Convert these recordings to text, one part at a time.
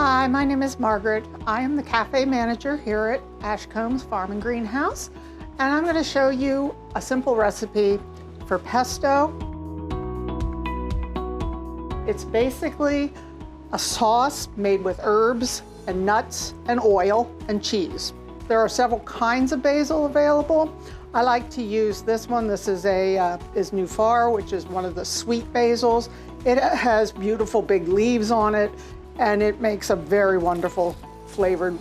Hi, my name is Margaret. I am the cafe manager here at Ashcombe's Farm and Greenhouse, and I'm going to show you a simple recipe for pesto. It's basically a sauce made with herbs and nuts and oil and cheese. There are several kinds of basil available. I like to use this one. This is Nufar, which is one of the sweet basils. It has beautiful big leaves on it, and it makes a very wonderful flavored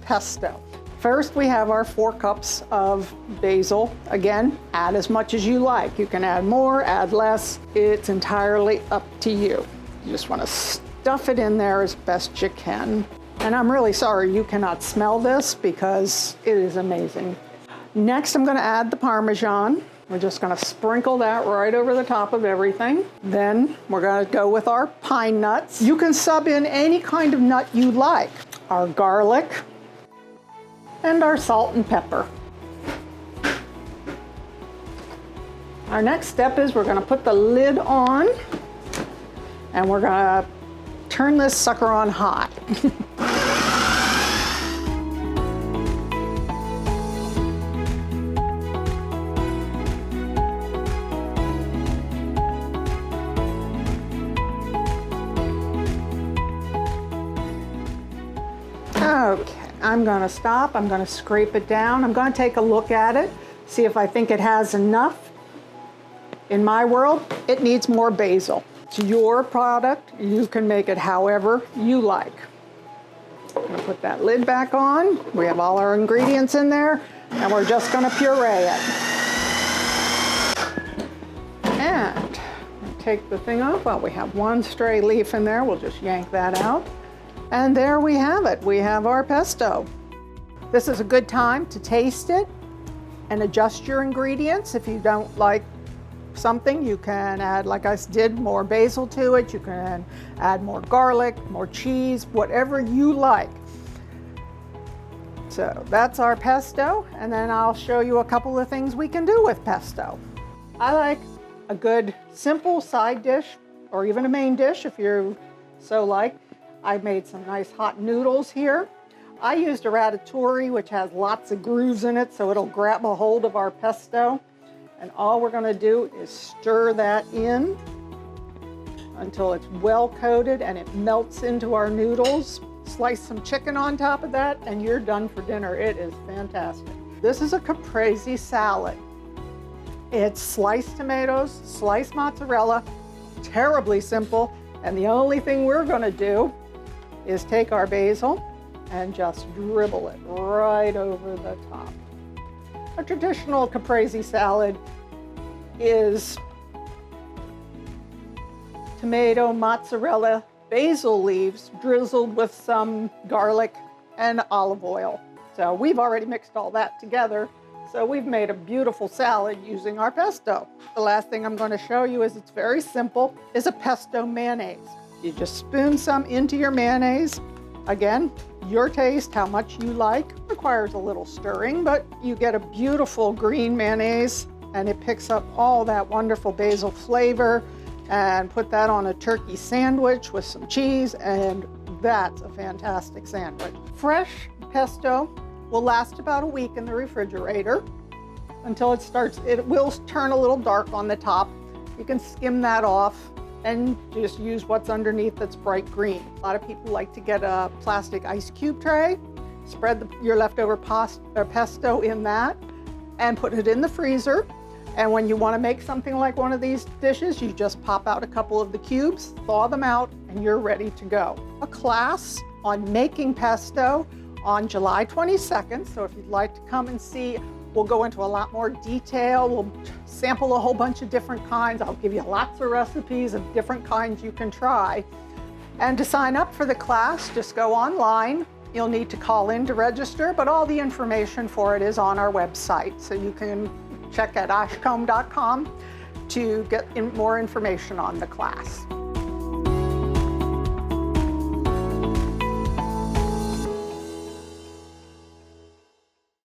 pesto. First, we have our 4 cups of basil. Again, add as much as you like. You can add more, add less. It's entirely up to you. You just want to stuff it in there as best you can. And I'm really sorry you cannot smell this because it is amazing. Next, I'm going to add the Parmesan. We're just going to sprinkle that right over the top of everything. Then we're going to go with our pine nuts. You can sub in any kind of nut you like. Our garlic and our salt and pepper. Our next step is we're going to put the lid on and we're going to turn this sucker on high. Okay, I'm going to stop. I'm going to scrape it down. I'm going to take a look at it, see if I think it has enough. In my world, it needs more basil. It's your product. You can make it however you like. I'm going to put that lid back on. We have all our ingredients in there, and we're just going to puree it. And take the thing off. Well, we have one stray leaf in there. We'll just yank that out. And there we have it. We have our pesto. This is a good time to taste it and adjust your ingredients. If you don't like something, you can add, like I did, more basil to it. You can add more garlic, more cheese, whatever you like. So that's our pesto, and then I'll show you a couple of things we can do with pesto. I like a good simple side dish, or even a main dish if you're so like. I've made some nice hot noodles here. I used a ratatouille, which has lots of grooves in it, so it'll grab a hold of our pesto. And all we're gonna do is stir that in until it's well coated and it melts into our noodles. Slice some chicken on top of that and you're done for dinner. It is fantastic. This is a Caprese salad. It's sliced tomatoes, sliced mozzarella, terribly simple. And the only thing we're gonna do is take our basil and just dribble it right over the top. A traditional Caprese salad is tomato, mozzarella, basil leaves drizzled with some garlic and olive oil. So we've already mixed all that together. So we've made a beautiful salad using our pesto. The last thing I'm going to show you is it's very simple, is a pesto mayonnaise. You just spoon some into your mayonnaise. Again, your taste, how much you like. Requires a little stirring, but you get a beautiful green mayonnaise and it picks up all that wonderful basil flavor. And put that on a turkey sandwich with some cheese, and that's a fantastic sandwich. Fresh pesto will last about a week in the refrigerator until it will turn a little dark on the top. You can skim that off and just use what's underneath that's bright green. A lot of people like to get a plastic ice cube tray, spread your leftover pesto in that, and put it in the freezer. And when you want to make something like one of these dishes, you just pop out a couple of the cubes, thaw them out, and you're ready to go. A class on making pesto on July 22nd, so if you'd like to come and see, we'll go into a lot more detail. We'll sample a whole bunch of different kinds. I'll give you lots of recipes of different kinds you can try. And to sign up for the class, just go online. You'll need to call in to register, but all the information for it is on our website. So you can check at ashcombe.com to get more information on the class.